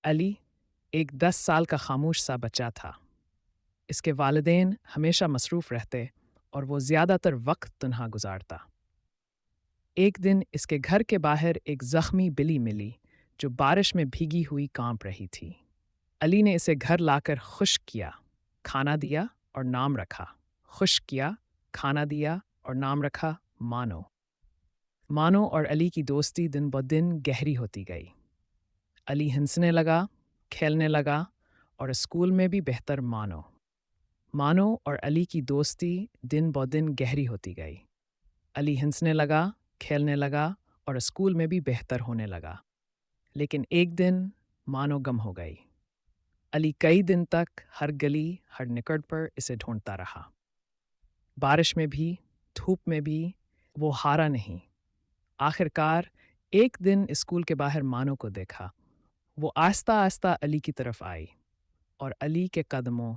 علی ایک 10 سال کا خاموش سا بچہ تھا۔ اس کے والدین ہمیشہ مصروف رہتے اور وہ زیادہ تر وقت تنہا گزارتا۔ ایک دن اس کے گھر کے باہر ایک زخمی بلی ملی جو بارش میں بھیگی ہوئی کانپ رہی تھی۔ علی نے اسے گھر لا کر خشک کیا، کھانا دیا اور نام رکھا۔ خشک کیا، کھانا دیا اور نام رکھا مانو۔ مانو اور علی کی دوستی دن بدن گہری ہوتی گئی۔ علی ہنسنے لگا، کھیلنے لگا اور اسکول میں بھی بہتر مانو۔ مانو اور علی کی دوستی دن بدن گہری ہوتی گئی۔ علی ہنسنے لگا، کھیلنے لگا اور اسکول میں بھی بہتر ہونے لگا۔ لیکن ایک دن مانو گم ہو گئی۔ علی کئی دن تک ہر گلی، ہر نکڑ پر اسے ڈھونڈتا رہا۔ بارش میں بھی، دھوپ میں بھی، وہ ہارا نہیں۔ آخر کار ایک دن اسکول کے باہر مانو کو دیکھا۔ وہ آہستہ آہستہ علی کی طرف آئی اور علی کے قدموں